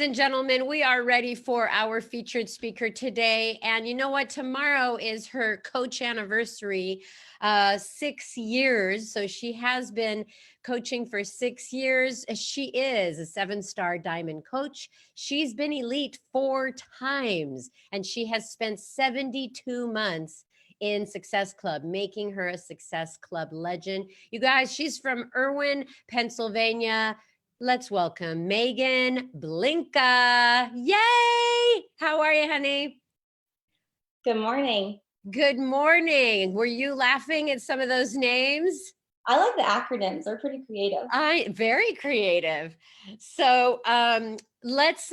and gentlemen, we are ready for our featured speaker today. And you know what? Tomorrow is her coach anniversary, 6 years. So she has been coaching for 6 years. She is a 7-star diamond coach. She's been elite 4 times, and she has spent 72 months in Success Club, making her a Success Club legend. You guys, she's from Irwin, Pennsylvania. Let's welcome Maegan Blinka. Yay! How are you, honey? Good morning. Good morning. Were you laughing at some of those names? I like the acronyms. They're pretty creative. Very creative. So let's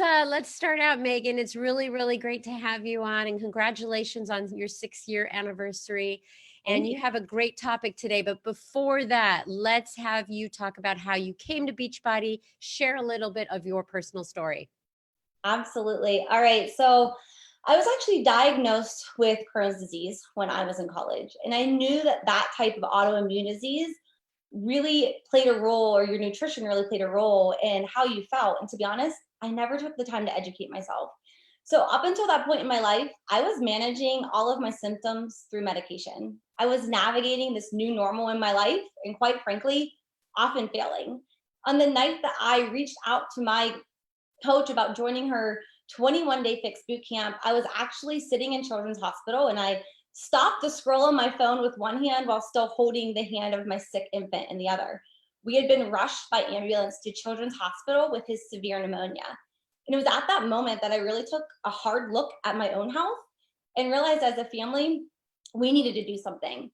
start out, Maegan. It's really, really great to have you on, and congratulations on your 6-year anniversary. And you have a great topic today. But before that, let's have you talk about how you came to Beachbody. Share a little bit of your personal story. Absolutely. All right. So I was actually diagnosed with Crohn's disease when I was in college. And I knew that that type of autoimmune disease really played a role, or your nutrition really played a role in how you felt. And to be honest, I never took the time to educate myself. So up until that point in my life, I was managing all of my symptoms through medication. I was navigating this new normal in my life, and quite frankly, often failing. On the night that I reached out to my coach about joining her 21-day fix boot camp, I was actually sitting in Children's Hospital, and I stopped to scroll on my phone with one hand while still holding the hand of my sick infant in the other. We had been rushed by ambulance to Children's Hospital with his severe pneumonia. And it was at that moment that I really took a hard look at my own health and realized, as a family, we needed to do something.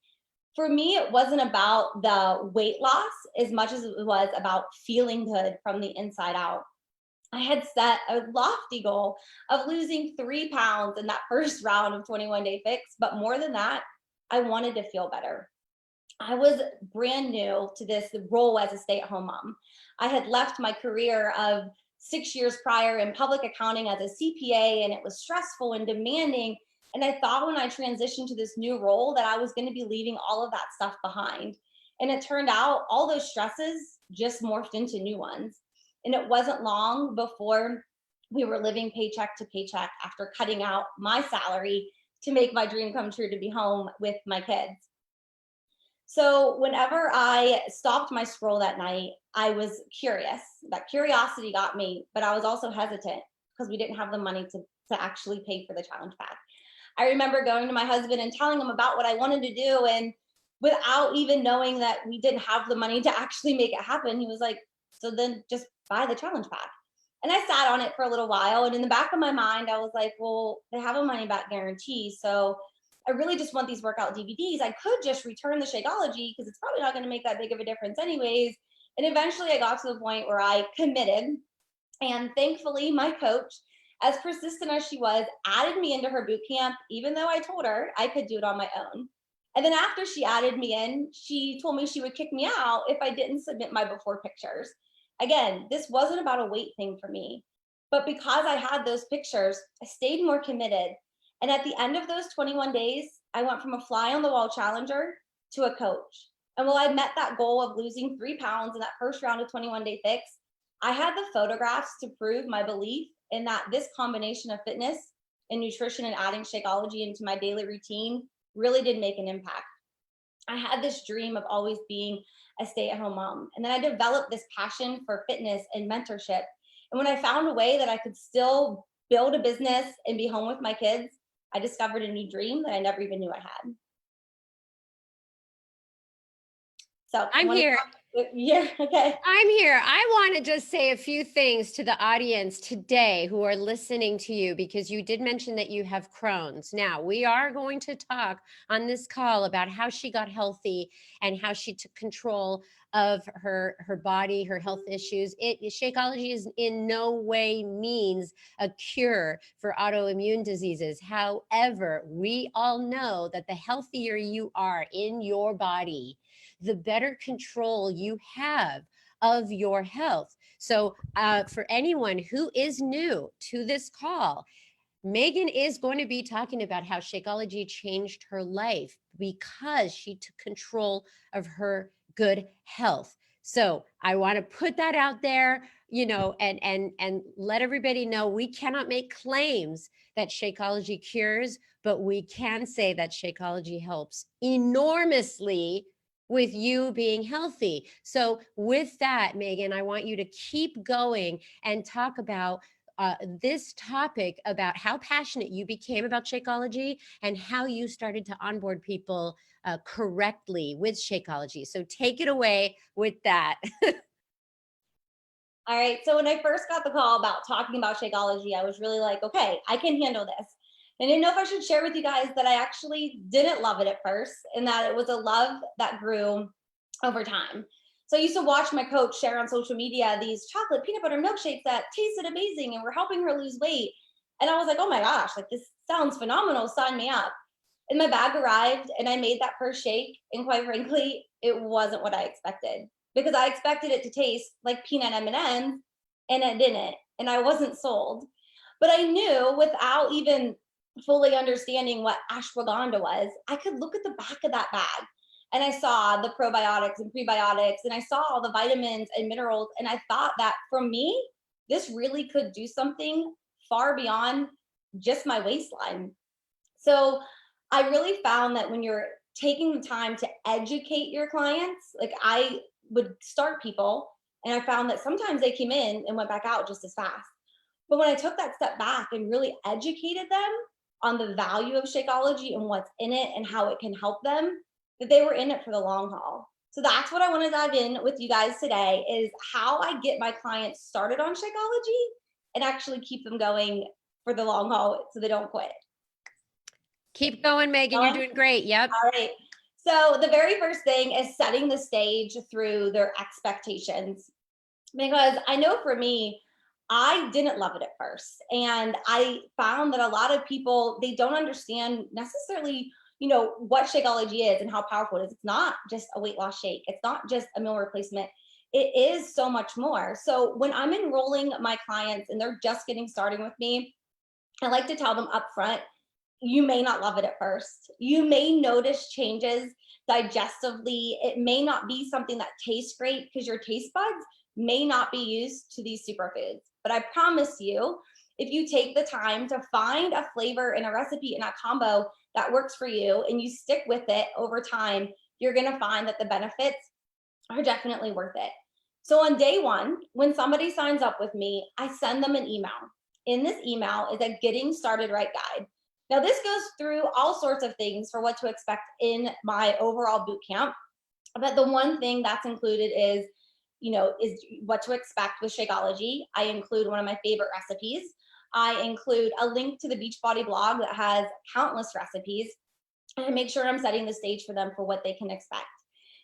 For me, it wasn't about the weight loss as much as it was about feeling good from the inside out. I had set a lofty goal of losing 3 pounds in that first round of 21-day fix, but more than that, I wanted to feel better. I was brand new to this role as a stay-at-home mom. I had left my career of 6 years prior in public accounting as a CPA, and it was stressful and demanding. And I thought when I transitioned to this new role that I was going to be leaving all of that stuff behind. And it turned out all those stresses just morphed into new ones. And it wasn't long before we were living paycheck to paycheck after cutting out my salary to make my dream come true, to be home with my kids. So whenever I stopped my scroll that night, I was curious. That curiosity got me, but I was also hesitant because we didn't have the money to actually pay for the challenge pack. I remember going to my husband and telling him about what I wanted to do, and without even knowing that we didn't have the money to actually make it happen, he was like, so then just buy the challenge pack. And I sat on it for a little while, and in the back of my mind, I was like, well, they have a money back guarantee, so I really just want these workout DVDs. I could just return the Shakeology because it's probably not going to make that big of a difference anyways. And eventually I got to the point where I committed. And thankfully, my coach, as persistent as she was, added me into her boot camp, even though I told her I could do it on my own. And then after she added me in, she told me she would kick me out if I didn't submit my before pictures. Again, this wasn't about a weight thing for me. But because I had those pictures, I stayed more committed. And at the end of those 21 days, I went from a fly on the wall challenger to a coach. And while I met that goal of losing 3 pounds in that first round of 21-day fix, I had the photographs to prove my belief in that this combination of fitness and nutrition and adding Shakeology into my daily routine really did make an impact. I had this dream of always being a stay-at-home mom. And then I developed this passion for fitness and mentorship. And when I found a way that I could still build a business and be home with my kids, I discovered a new dream that I never even knew I had. So I'm here. Yeah, okay. I'm here. I want to just say a few things to the audience today who are listening to you, because you did mention that you have Crohn's. Now, we are going to talk on this call about how she got healthy and how she took control of her body, her health issues. Shakeology is in no way means a cure for autoimmune diseases. However, we all know that the healthier you are in your body, the better control you have of your health. So for anyone who is new to this call, Maegan is going to be talking about how Shakeology changed her life because she took control of her good health. So I want to put that out there. and let everybody know we cannot make claims that Shakeology cures, but we can say that Shakeology helps enormously with you being healthy. So with that, Maegan, I want you to keep going and talk about this topic about how passionate you became about Shakeology and how you started to onboard people correctly with Shakeology. So take it away with that. All right. So when I first got the call about talking about Shakeology, I was really like, okay, I can handle this. I didn't know if I should share with you guys that I actually didn't love it at first, and that it was a love that grew over time. So I used to watch my coach share on social media these chocolate peanut butter milkshakes that tasted amazing and were helping her lose weight. And I was like, oh my gosh, like this sounds phenomenal. Sign me up. And my bag arrived and I made that first shake. And quite frankly, it wasn't what I expected, because I expected it to taste like peanut M&Ms and it didn't. And I wasn't sold. But I knew, without even fully understanding what ashwagandha was, I could look at the back of that bag and I saw the probiotics and prebiotics and I saw all the vitamins and minerals. And I thought that for me, this really could do something far beyond just my waistline. So I really found that when you're taking the time to educate your clients, like I would start people and I found that sometimes they came in and went back out just as fast. But when I took that step back and really educated them on the value of Shakeology and what's in it and how it can help them, that they were in it for the long haul. So that's what I want to dive in with you guys today, is how I get my clients started on Shakeology and actually keep them going for the long haul so they don't quit. Keep going, Maegan. You're doing great. Yep. All right. So the very first thing is setting the stage through their expectations. Because I know for me, I didn't love it at first. And I found that a lot of people, they don't understand necessarily, what Shakeology is and how powerful it is. It's not just a weight loss shake. It's not just a meal replacement. It is so much more. So when I'm enrolling my clients and they're just getting started with me, I like to tell them up front, you may not love it at first. You may notice changes digestively. It may not be something that tastes great because your taste buds may not be used to these superfoods. But I promise you, if you take the time to find a flavor in a recipe in a combo that works for you and you stick with it over time, you're going to find that the benefits are definitely worth it. So on day one, when somebody signs up with me, I send them an email. In this email is a getting started right guide. Now, this goes through all sorts of things for what to expect in my overall boot camp. But the one thing that's included is what to expect with Shakeology. I include one of my favorite recipes. I include a link to the Beachbody blog that has countless recipes. And I make sure I'm setting the stage for them for what they can expect.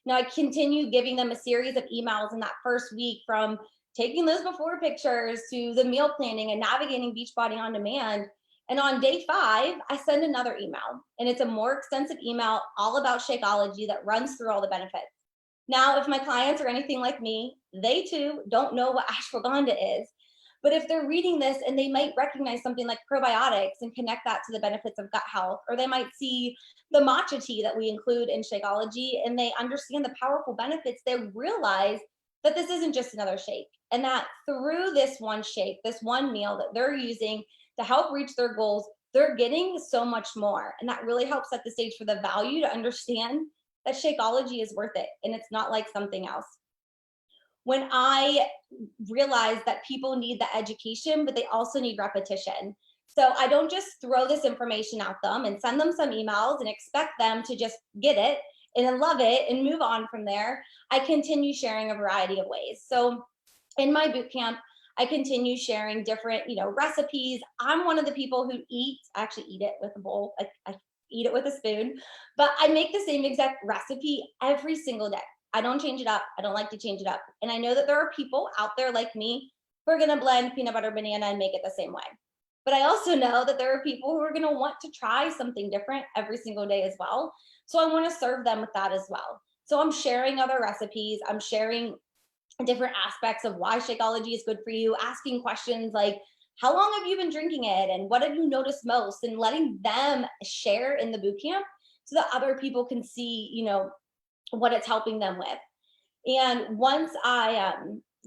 Now, I continue giving them a series of emails in that first week, from taking those before pictures to the meal planning and navigating Beachbody on demand. And on day 5, I send another email, and it's a more extensive email all about Shakeology that runs through all the benefits. Now, if my clients are anything like me, they too don't know what ashwagandha is. But if they're reading this and they might recognize something like probiotics and connect that to the benefits of gut health, or they might see the matcha tea that we include in Shakeology and they understand the powerful benefits, they realize that this isn't just another shake, and that through this one shake, this one meal that they're using to help reach their goals, they're getting so much more. And that really helps set the stage for the value to understand that Shakeology is worth it and it's not like something else. When I realized that people need the education, but they also need repetition. So I don't just throw this information at them and send them some emails and expect them to just get it and then love it and move on from there. I continue sharing a variety of ways. So in my boot camp, I continue sharing different, recipes. I'm one of the people who I actually eat it with a bowl. I eat it with a spoon, but I make the same exact recipe every single day. I don't change it up. I don't like to change it up. And I know that there are people out there like me who are going to blend peanut butter banana and make it the same way. But I also know that there are people who are going to want to try something different every single day as well. So I want to serve them with that as well. So I'm sharing other recipes. I'm sharing different aspects of why Shakeology is good for you, asking questions like, how long have you been drinking it? And what have you noticed most? And letting them share in the boot camp so that other people can see, what it's helping them with. And once I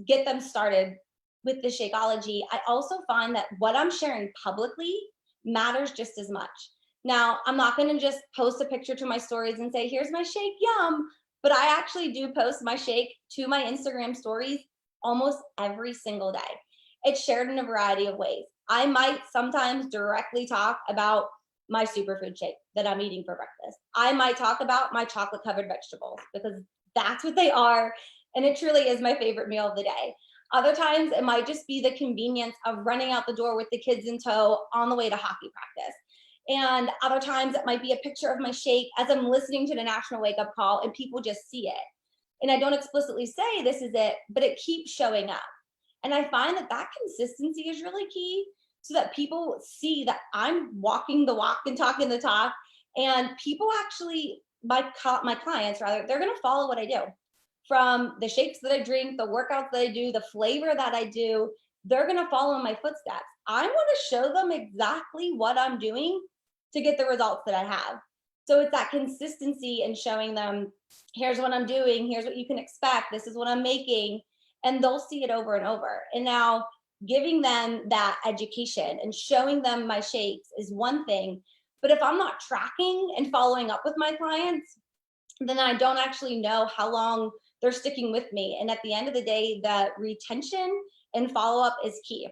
get them started, with the Shakeology, I also find that what I'm sharing publicly matters just as much. Now, I'm not going to just post a picture to my stories and say, here's my shake, yum. But I actually do post my shake to my Instagram stories almost every single day. It's shared in a variety of ways. I might sometimes directly talk about my superfood shake that I'm eating for breakfast. I might talk about my chocolate covered vegetables because that's what they are. And it truly is my favorite meal of the day. Other times it might just be the convenience of running out the door with the kids in tow on the way to hockey practice. And other times it might be a picture of my shake as I'm listening to the national wake up call and people just see it. And I don't explicitly say this is it, but it keeps showing up. And I find that that consistency is really key so that people see that I'm walking the walk and talking the talk. And people actually, my clients rather, they're going to follow what I do. From the shakes that I drink, the workouts that I do, the flavor that I do, they're going to follow in my footsteps. I want to show them exactly what I'm doing to get the results that I have. So it's that consistency and showing them, here's what I'm doing, here's what you can expect, this is what I'm making, and they'll see it over and over. And now giving them that education and showing them my shakes is one thing, but if I'm not tracking and following up with my clients, then I don't actually know how long they're sticking with me. And at the end of the day, the retention and follow-up is key.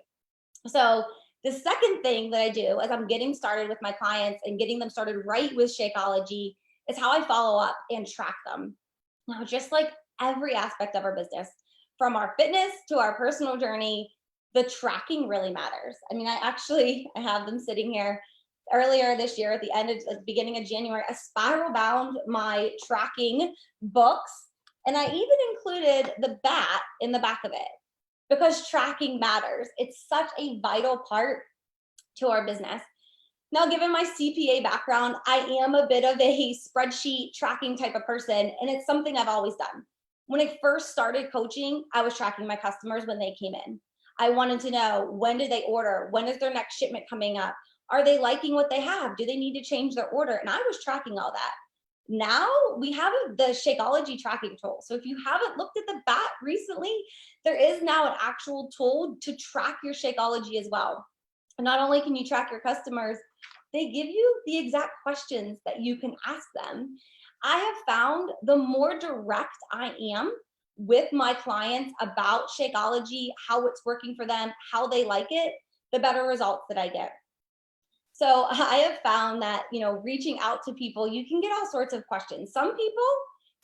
So the second thing that I do as I'm getting started with my clients and getting them started right with Shakeology is how I follow up and track them. Now, just like every aspect of our business, from our fitness to our personal journey, the tracking really matters. I mean, I have them sitting here. Earlier this year, at the beginning of January, I spiral bound my tracking books, and I even included the bat in the back of it because tracking matters. It's such a vital part to our business. Now, given my CPA background, I am a bit of a spreadsheet tracking type of person, and it's something I've always done. When I first started coaching, I was tracking my customers when they came in. I wanted to know, when did they order? When is their next shipment coming up? Are they liking what they have? Do they need to change their order? And I was tracking all that. Now we have the Shakeology tracking tool. So if you haven't looked at the bat recently, there is now an actual tool to track your Shakeology as well. And not only can you track your customers, they give you the exact questions that you can ask them. I have found the more direct I am with my clients about Shakeology, how it's working for them, how they like it, the better results that I get. So I have found that, reaching out to people, you can get all sorts of questions. Some people,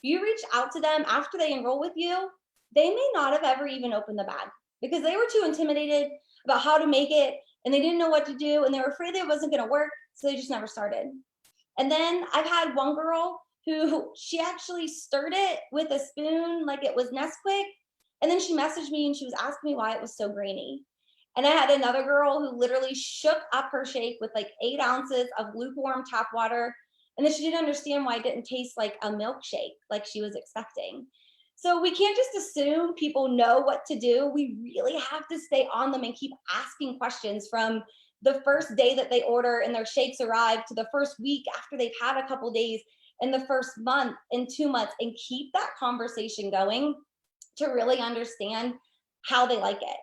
if you reach out to them after they enroll with you, they may not have ever even opened the bag because they were too intimidated about how to make it and they didn't know what to do and they were afraid it wasn't going to work. So they just never started. And then I've had one girl who she actually stirred it with a spoon like it was Nesquik. And then she messaged me and she was asking me why it was so grainy. And I had another girl who literally shook up her shake with like 8 ounces of lukewarm tap water. And then she didn't understand why it didn't taste like a milkshake like she was expecting. So we can't just assume people know what to do. We really have to stay on them and keep asking questions from the first day that they order and their shakes arrive to the first week after they've had a couple days in the first month and 2 months, and keep that conversation going to really understand how they like it.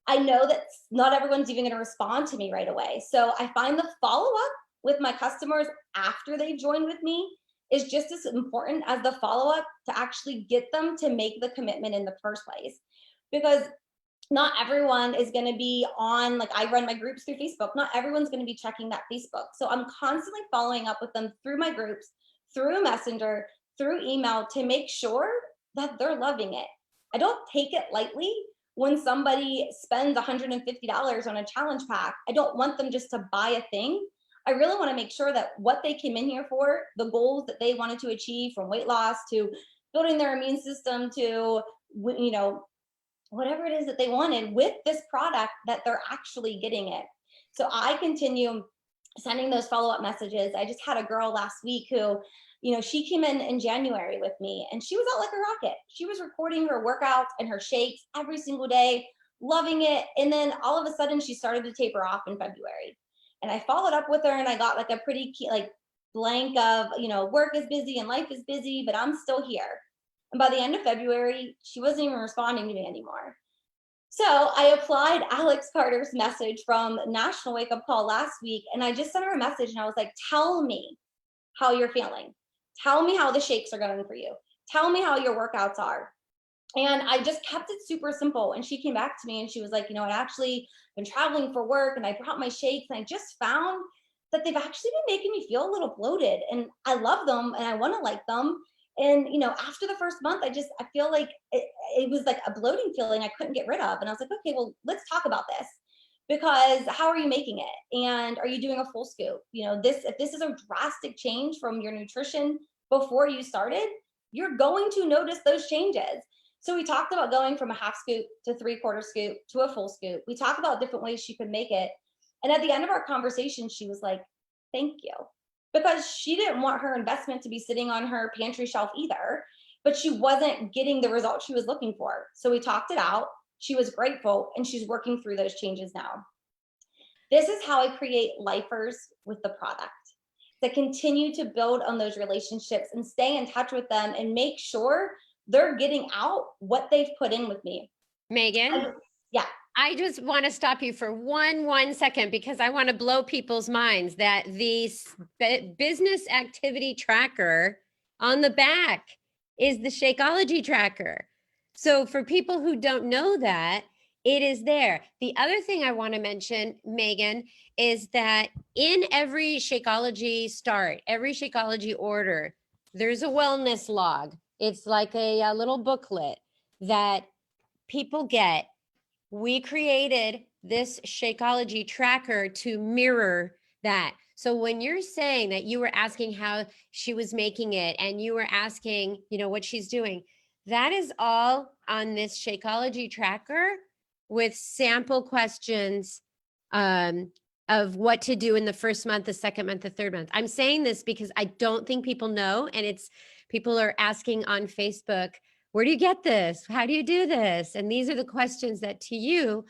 I know that not everyone's even going to respond to me right away. So I find the follow-up with my customers after they join with me is just as important as the follow-up to actually get them to make the commitment in the first place. Because not everyone is going to be on, like I run my groups through Facebook. Not everyone's going to be checking that Facebook. So I'm constantly following up with them through my groups, through Messenger, through email to make sure that they're loving it. I don't take it lightly when somebody spends $150 on a challenge pack. I don't want them just to buy a thing. I really want to make sure that what they came in here for, the goals that they wanted to achieve, from weight loss to building their immune system to, whatever it is that they wanted with this product, that they're actually getting it. So I continue sending those follow-up messages. I just had a girl last week who, she came in January with me and she was out like a rocket. She was recording her workouts and her shakes every single day, loving it. And then all of a sudden she started to taper off in February. And I followed up with her and I got like a pretty blank of, work is busy and life is busy, but I'm still here. And by the end of February, she wasn't even responding to me anymore. So I applied Alex Carter's message from National Wake Up Call last week, and I just sent her a message and I was like, tell me how you're feeling. Tell me how the shakes are going for you. Tell me how your workouts are. And I just kept it super simple. And she came back to me and she was like, I'd actually been traveling for work and I brought my shakes and I just found that they've actually been making me feel a little bloated and I love them and I want to like them. And, after the first month, I feel like it was like a bloating feeling I couldn't get rid of. And I was like, okay, well, let's talk about this because how are you making it? And are you doing a full scoop? If this is a drastic change from your nutrition before you started, you're going to notice those changes. So we talked about going from a half scoop to 3/4 scoop to a full scoop. We talked about different ways she could make it. And at the end of our conversation, she was like, thank you. Because she didn't want her investment to be sitting on her pantry shelf either, but she wasn't getting the results she was looking for. So we talked it out. She was grateful and she's working through those changes now. This is how I create lifers with the product that continue to build on those relationships and stay in touch with them and make sure they're getting out what they've put in with me. Maegan? Yeah. I just want to stop you for one second because I want to blow people's minds that the business activity tracker on the back is the Shakeology Tracker. So for people who don't know that, it is there. The other thing I want to mention, Maegan, is that in every Shakeology start, every Shakeology order, there's a wellness log. It's like a little booklet that people get. We created this Shakeology tracker to mirror that. So when you're saying that you were asking how she was making it and you were asking, what she's doing, that is all on this Shakeology tracker with sample questions of what to do in the first month, the second month, the third month. I'm saying this because I don't think people know, and people are asking on Facebook, where do you get this? How do you do this? And these are the questions that to you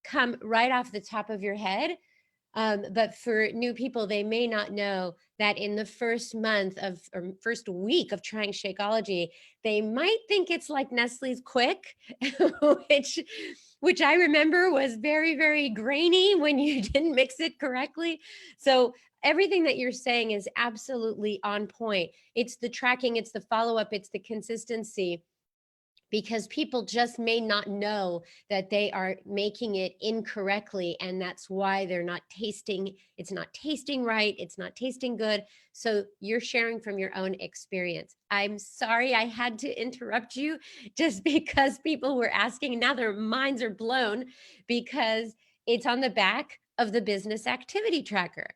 come right off the top of your head. But for new people, they may not know that in the first month or first week of trying Shakeology, they might think it's like Nestle's Quick, which I remember was very, very grainy when you didn't mix it correctly. So everything that you're saying is absolutely on point. It's the tracking, it's the follow-up, it's the consistency, because people just may not know that they are making it incorrectly. And that's why they're not tasting. It's not tasting right. It's not tasting good. So you're sharing from your own experience. I'm sorry I had to interrupt you just because people were asking. Now their minds are blown because it's on the back of the business activity tracker.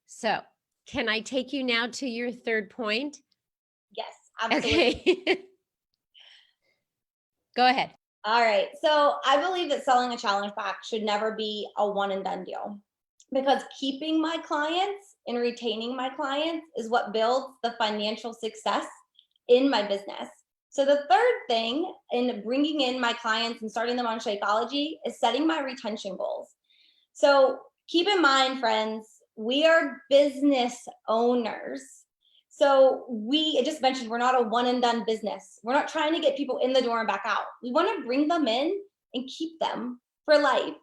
So can I take you now to your third point? Yes, absolutely. Okay. Go ahead. All right. So I believe that selling a challenge pack should never be a one and done deal because keeping my clients and retaining my clients is what builds the financial success in my business. So the third thing in bringing in my clients and starting them on Shakeology is setting my retention goals. So keep in mind, friends, we are business owners. So I just mentioned, we're not a one and done business. We're not trying to get people in the door and back out. We want to bring them in and keep them for life.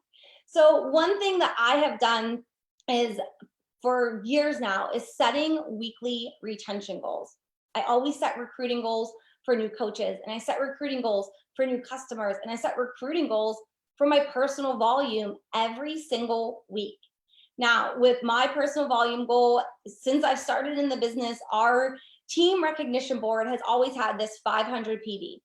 So one thing that I have done is for years now is setting weekly retention goals. I always set recruiting goals for new coaches, and I set recruiting goals for new customers, and I set recruiting goals for my personal volume every single week. Now, with my personal volume goal, since I've started in the business, our team recognition board has always had this 500 PV.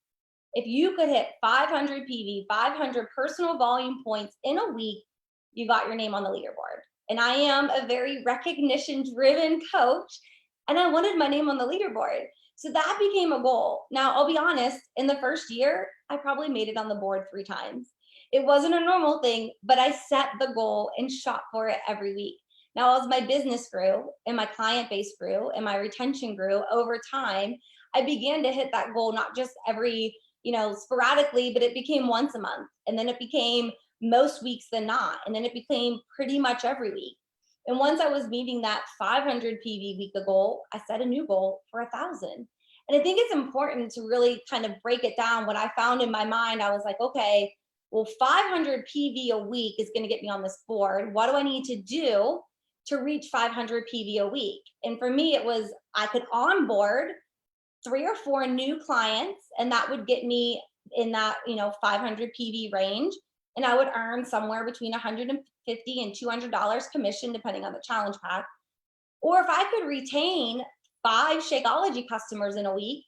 If you could hit 500 PV, 500 personal volume points in a week, you got your name on the leaderboard. And I am a very recognition-driven coach, and I wanted my name on the leaderboard. So that became a goal. Now, I'll be honest, in the first year, I probably made it on the board 3 times. It wasn't a normal thing, but I set the goal and shot for it every week. Now, as my business grew and my client base grew and my retention grew over time, I began to hit that goal, not just every, sporadically, but it became once a month. And then it became most weeks than not. And then it became pretty much every week. And once I was meeting that 500 PV week goal, I set a new goal for 1,000. And I think it's important to really kind of break it down. What I found in my mind, I was like, okay, Well, 500 PV a week is going to get me on this board. What do I need to do to reach 500 PV a week? And for me, it was I could onboard 3 or 4 new clients, and that would get me in that 500 PV range, and I would earn somewhere between $150 and $200 commission depending on the challenge pack. Or if I could retain 5 Shakeology customers in a week,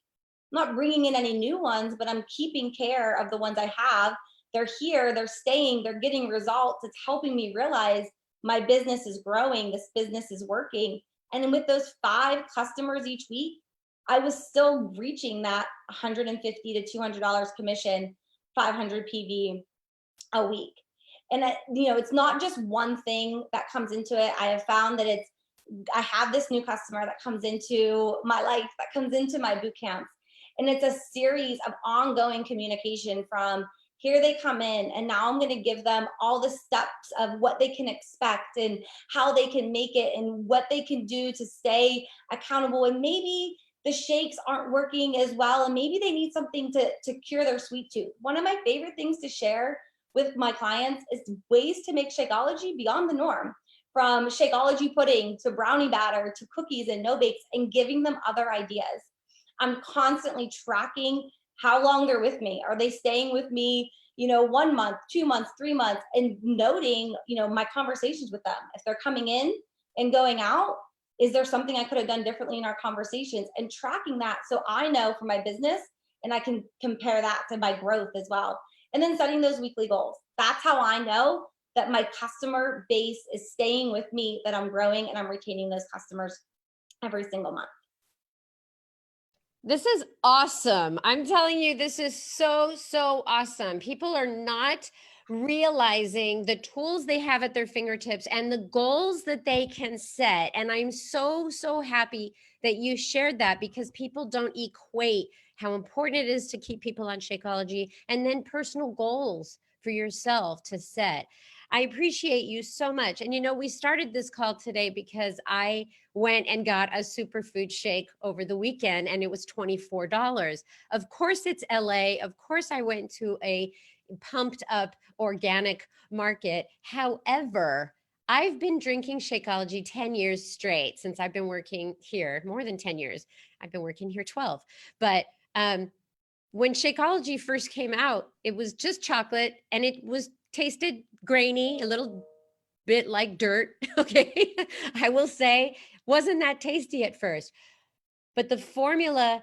I'm not bringing in any new ones, but I'm keeping care of the ones I have. They're here, they're staying, they're getting results. It's helping me realize my business is growing, this business is working. And then with those 5 customers each week, I was still reaching that $150 to $200 commission, 500 PV a week. And it's not just one thing that comes into it. I have found that I have this new customer that comes into my life, that comes into my boot camps. And it's a series of ongoing communication from here they come in, and now I'm going to give them all the steps of what they can expect and how they can make it and what they can do to stay accountable. And maybe the shakes aren't working as well, and maybe they need something to cure their sweet tooth. One of my favorite things to share with my clients is ways to make Shakeology beyond the norm, from Shakeology pudding to brownie batter to cookies and no bakes, and giving them other ideas. I'm constantly tracking how long they're with me. Are they staying with me, 1 month, 2 months, 3 months, and noting, my conversations with them. If they're coming in and going out, is there something I could have done differently in our conversations, and tracking that so I know for my business and I can compare that to my growth as well. And then setting those weekly goals. That's how I know that my customer base is staying with me, that I'm growing and I'm retaining those customers every single month. This is awesome. I'm telling you, this is so, so awesome. People are not realizing the tools they have at their fingertips and the goals that they can set. And I'm so, so happy that you shared that, because people don't equate how important it is to keep people on Shakeology and then personal goals for yourself to set. I appreciate you so much. And we started this call today because I went and got a superfood shake over the weekend, and it was $24. Of course, it's LA. Of course, I went to a pumped up organic market. However, I've been drinking Shakeology 10 years straight since I've been working here, more than 10 years. I've been working here 12. But when Shakeology first came out, it was just chocolate, and it tasted grainy, a little bit like dirt. Okay. I will say, wasn't that tasty at first, but the formula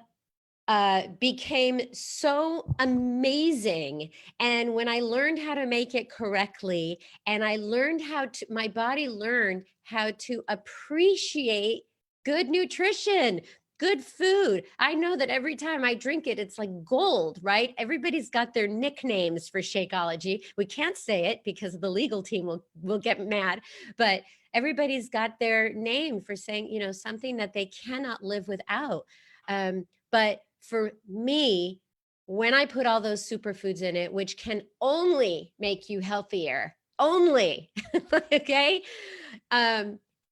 became so amazing. And when I learned how to make it correctly, and I learned my body learned how to appreciate good nutrition, good food. I know that every time I drink it, it's like gold, right? Everybody's got their nicknames for Shakeology. We can't say it because the legal team will get mad, but everybody's got their name for saying, something that they cannot live without. But for me, when I put all those superfoods in it, which can only make you healthier, only, okay?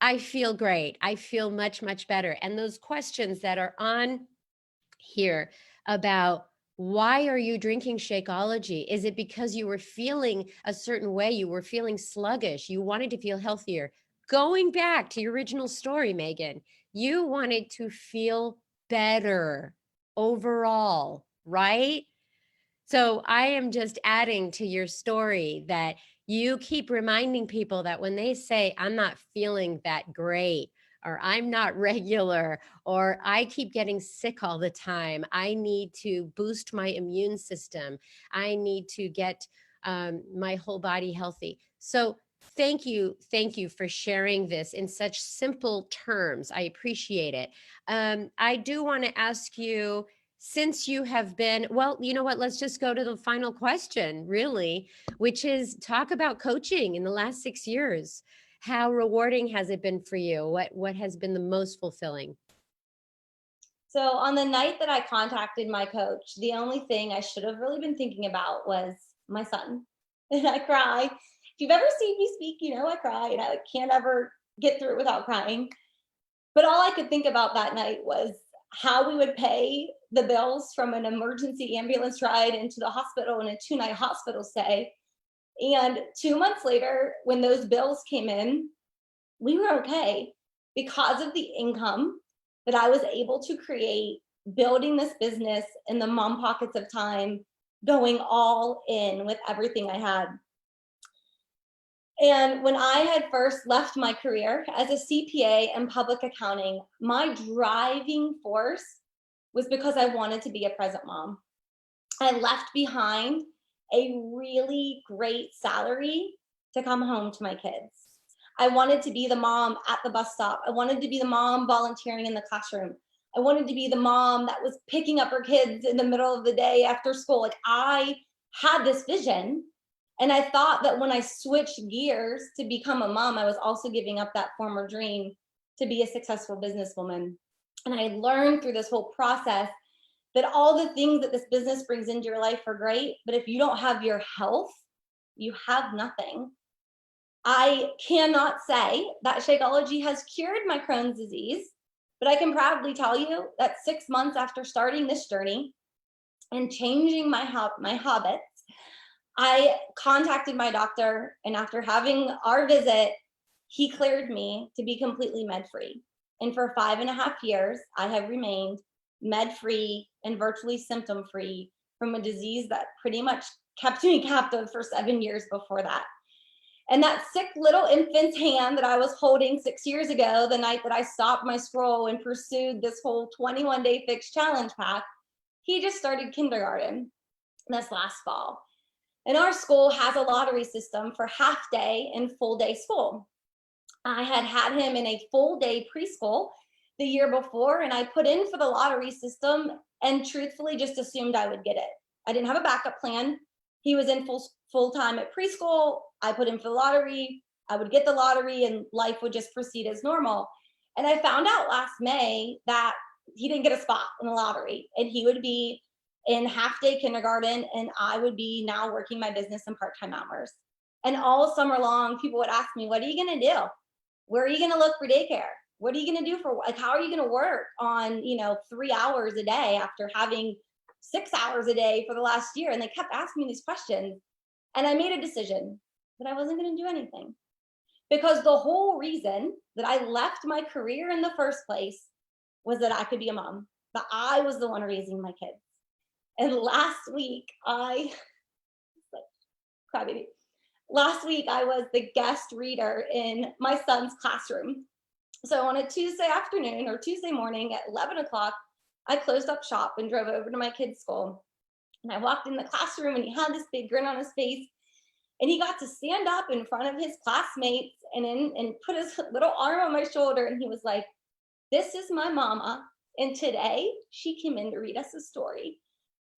I feel great. I feel much, much better. And those questions that are on here about why are you drinking Shakeology? Is it because you were feeling a certain way? You were feeling sluggish. You wanted to feel healthier. Going back to your original story, Maegan, you wanted to feel better overall, right? So I am just adding to your story that you keep reminding people that when they say, I'm not feeling that great, or I'm not regular, or I keep getting sick all the time, I need to boost my immune system, I need to get my whole body healthy. So thank you for sharing this in such simple terms. I appreciate it. I do want to ask you, since you have been, well, you know what, let's just go to the final question, really, which is talk about coaching in the last 6 years. How rewarding has it been for you? What has been the most fulfilling? So on the night that I contacted my coach, the only thing I should have really been thinking about was my son. And I cry. If you've ever seen me speak, I cry, and I can't ever get through it without crying. But all I could think about that night was how we would pay the bills from an emergency ambulance ride into the hospital and a 2-night hospital stay. And 2 months later, when those bills came in, we were okay because of the income that I was able to create building this business in the mom pockets of time, going all in with everything I had. And when I had first left my career as a CPA and public accounting, my driving force was because I wanted to be a present mom. I left behind a really great salary to come home to my kids. I wanted to be the mom at the bus stop. I wanted to be the mom volunteering in the classroom. I wanted to be the mom that was picking up her kids in the middle of the day after school. Like, I had this vision. And I thought that when I switched gears to become a mom, I was also giving up that former dream to be a successful businesswoman. And I learned through this whole process that all the things that this business brings into your life are great, but if you don't have your health, you have nothing. I cannot say that Shakeology has cured my Crohn's disease, but I can proudly tell you that 6 months after starting this journey and changing my habits, I contacted my doctor, and after having our visit, he cleared me to be completely med-free. And for 5.5 years, I have remained med-free and virtually symptom-free from a disease that pretty much kept me captive for 7 years before that. And that sick little infant's hand that I was holding 6 years ago, the night that I stopped my scroll and pursued this whole 21-day fix challenge pack, he just started kindergarten this last fall. And our school has a lottery system for half day and full day school. I had him in a full day preschool the year before, and I put in for the lottery system and truthfully just assumed I would get it. I didn't have a backup plan. He was in full time at preschool. I put in for the lottery. I would get the lottery and life would just proceed as normal. And I found out last May that he didn't get a spot in the lottery, and he would be in half day kindergarten, and I would be now working my business in part-time hours. And all summer long, people would ask me, what are you going to do? Where are you going to look for daycare? What are you going to do for, like, how are you going to work on, 3 hours a day after having 6 hours a day for the last year? And they kept asking me these questions. And I made a decision that I wasn't going to do anything, because the whole reason that I left my career in the first place was that I could be a mom, that I was the one raising my kids. And last week, crybaby. Last week, I was the guest reader in my son's classroom. So on a Tuesday afternoon or Tuesday morning at 11 o'clock, I closed up shop and drove over to my kid's school. And I walked in the classroom and he had this big grin on his face. And he got to stand up in front of his classmates and put his little arm on my shoulder. And he was like, this is my mama. And today she came in to read us a story.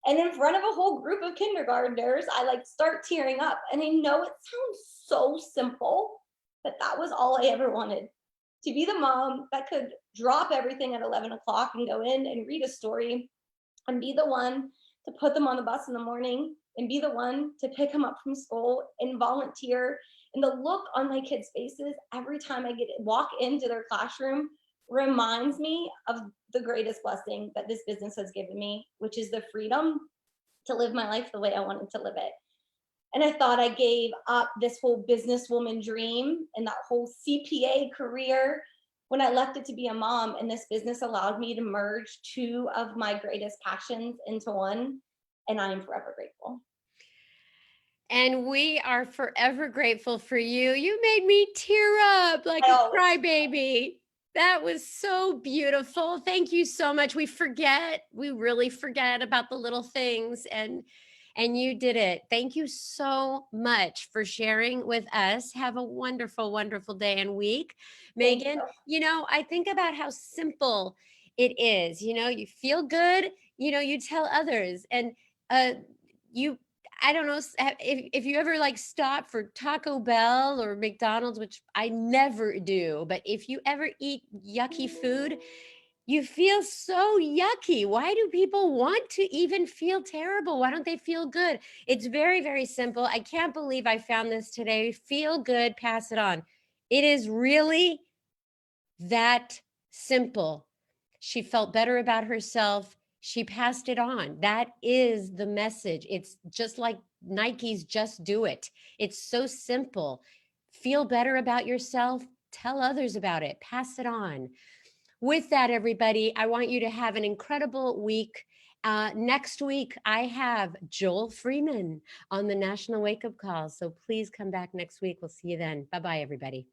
And in front of a whole group of kindergartners, I start tearing up. And I know it sounds so simple, but that was all I ever wanted. To be the mom that could drop everything at 11 o'clock and go in and read a story and be the one to put them on the bus in the morning and be the one to pick them up from school and volunteer. And the look on my kids' faces every time I walk into their classroom reminds me of the greatest blessing that this business has given me, which is the freedom to live my life the way I wanted to live it. And I thought I gave up this whole businesswoman dream and that whole CPA career when I left it to be a mom. And this business allowed me to merge two of my greatest passions into one. And I am forever grateful. And we are forever grateful for you. You made me tear up like a crybaby. That was so beautiful. Thank you so much. We really forget about the little things, and you did it. Thank you so much for sharing with us. Have a wonderful, wonderful day and week. Maegan, I think about how simple it is. You feel good, you tell others, and I don't know if you ever stop for Taco Bell or McDonald's, which I never do, but if you ever eat yucky food, you feel so yucky. Why do people want to even feel terrible? Why don't they feel good? It's very, very simple. I can't believe I found this today. Feel good, pass it on. It is really that simple. She felt better about herself. She passed it on. That is the message. It's just like Nike's Just Do It. It's so simple. Feel better about yourself. Tell others about it. Pass it on. With that, everybody, I want you to have an incredible week. Next week, I have Joel Freeman on the National Wake Up Call. So please come back next week. We'll see you then. Bye-bye, everybody.